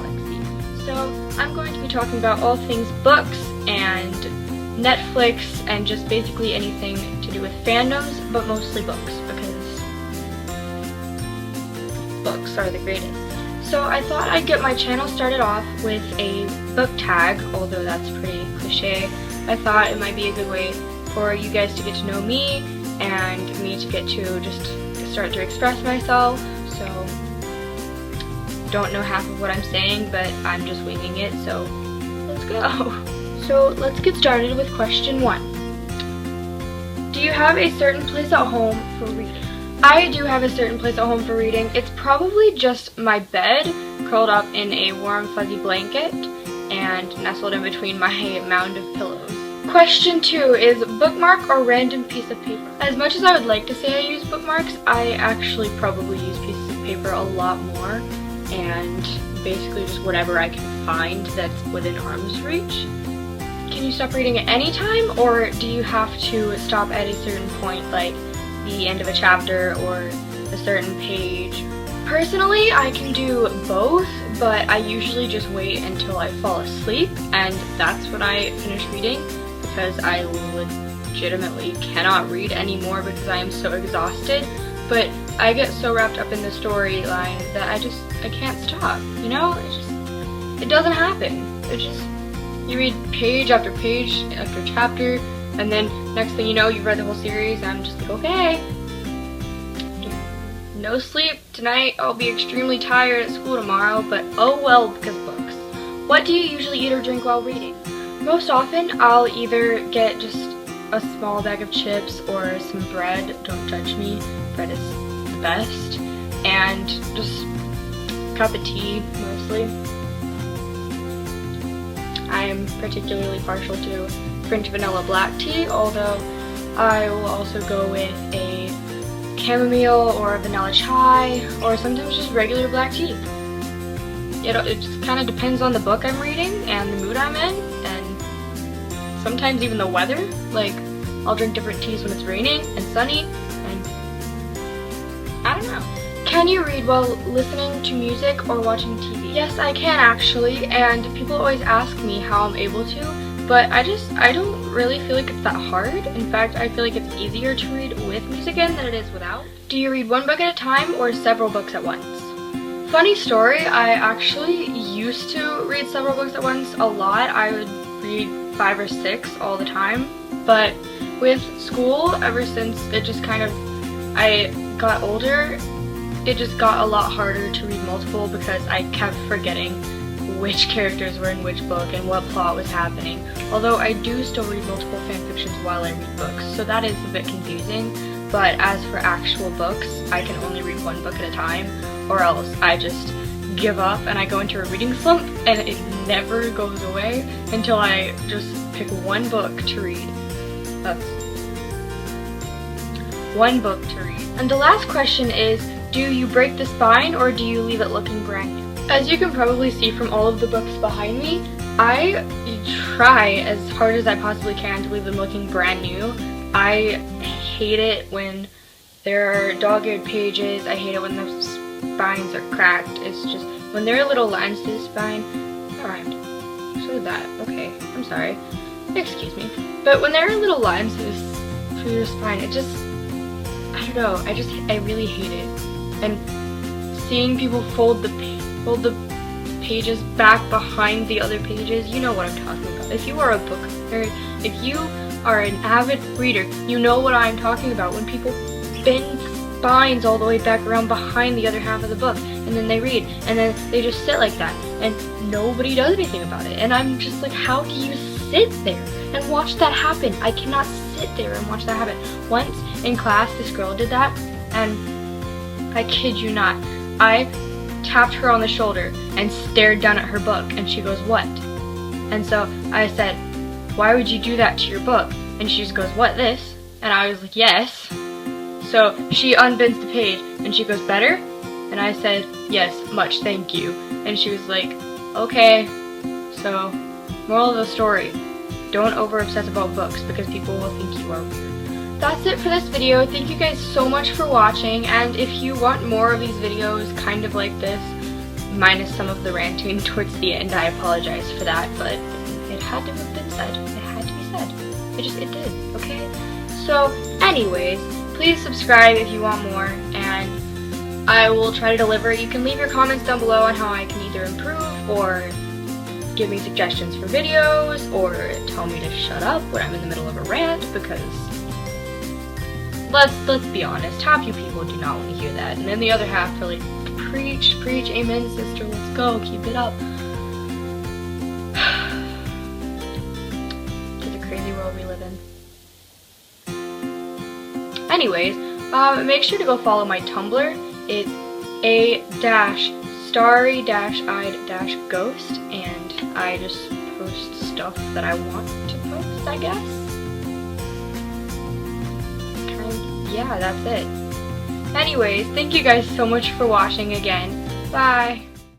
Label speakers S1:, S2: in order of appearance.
S1: galaxy. So I'm going to be talking about all things books and Netflix and just basically anything to do with fandoms, but mostly books because books are the greatest. So I thought I'd get my channel started off with a book tag, although that's pretty cliche. I thought it might be a good way for you guys to get to know me and me to get to just start to express myself. So don't know half of what I'm saying, but I'm just winging it, so let's go. So let's get started with question 1. Do you have a certain place at home for reading? I do have a certain place at home for reading. It's probably just my bed, curled up in a warm fuzzy blanket and nestled in between my mound of pillows. Question 2 is bookmark or random piece of paper. As much as I would like to say I use bookmarks, I actually probably use pieces of paper a lot more, and basically just whatever I can find that's within arm's reach. Can you stop reading at any time, or do you have to stop at a certain point, like the end of a chapter or a certain page? Personally, I can do both, but I usually just wait until I fall asleep, and that's when I finish reading, because I legitimately cannot read anymore because I am so exhausted. But I get so wrapped up in the storyline that I can't stop, you know? It doesn't happen. You read page after page after chapter, and then next thing you know, you've read the whole series, and I'm just like, okay, no sleep tonight. I'll be extremely tired at school tomorrow, but oh well, because books. What do you usually eat or drink while reading? Most often, I'll either get just a small bag of chips or some bread. Don't judge me, bread is the best, and just a cup of tea, mostly. I am particularly partial to French vanilla black tea, although I will also go with a chamomile or a vanilla chai, or sometimes just regular black tea. It just kind of depends on the book I'm reading and the mood I'm in, and sometimes even the weather. Like, I'll drink different teas when it's raining and sunny, and I don't know. Can you read while listening to music or watching TV? Yes, I can actually, and people always ask me how I'm able to, but I don't really feel like it's that hard. In fact, I feel like it's easier to read with music in than it is without. Do you read one book at a time or several books at once? Funny story, I actually used to read several books at once a lot. I would read 5 or 6 all the time, but with school, ever since it just kind of, I got older, it just got a lot harder to read multiple because I kept forgetting which characters were in which book and what plot was happening. Although I do still read multiple fanfictions while I read books, so that is a bit confusing. But as for actual books, I can only read one book at a time, or else I just give up and I go into a reading slump, and it never goes away until I just pick one book to read. That's one book to read. And the last question is, do you break the spine or do you leave it looking brand new? As you can probably see from all of the books behind me, I try as hard as I possibly can to leave them looking brand new. I hate it when there are dog-eared pages. I hate it when the spines are cracked. It's just, when there are little lines to the spine, that rhymed. So did that. Okay, I'm sorry. Excuse me. But when there are little lines to your spine, it just, I don't know, I really hate it. And seeing people fold the pages back behind the other pages, you know what I'm talking about. If you are a book nerd, if you are an avid reader, you know what I'm talking about. When people bend spines all the way back around behind the other half of the book, and then they read, and then they just sit like that, and nobody does anything about it. And I'm just like, how do you sit there and watch that happen? I cannot sit there and watch that happen. Once in class, this girl did that, and I kid you not, I tapped her on the shoulder and stared down at her book, and she goes, "What?" And so I said, "Why would you do that to your book?" And she just goes, "What, this?" And I was like, "Yes." So she unbends the page and she goes, "Better?" And I said, "Yes, much, thank you." And she was like, "Okay." So, moral of the story, don't over obsess about books because people will think you are weird. That's it for this video. Thank you guys so much for watching, and if you want more of these videos kind of like this,
S2: minus some of the ranting towards the end. I apologize for that, but it had to have been said. It had to be said. It did, okay? So, anyways, please subscribe if you want more, and I will try to deliver. You can leave your comments down below on how I can either improve, or give me suggestions for videos, or tell me to shut up when I'm in the middle of a rant, because let's be honest, half you people do not want to hear that, and then the other half are like, preach, amen, sister, let's go, keep it up. It's a crazy world we live in. Anyways, make sure to go follow my Tumblr. It's a-starry-eyed-ghost, and I just post stuff that I want to post, I guess. Yeah, that's it. Anyways, thank you guys so much for watching again. Bye!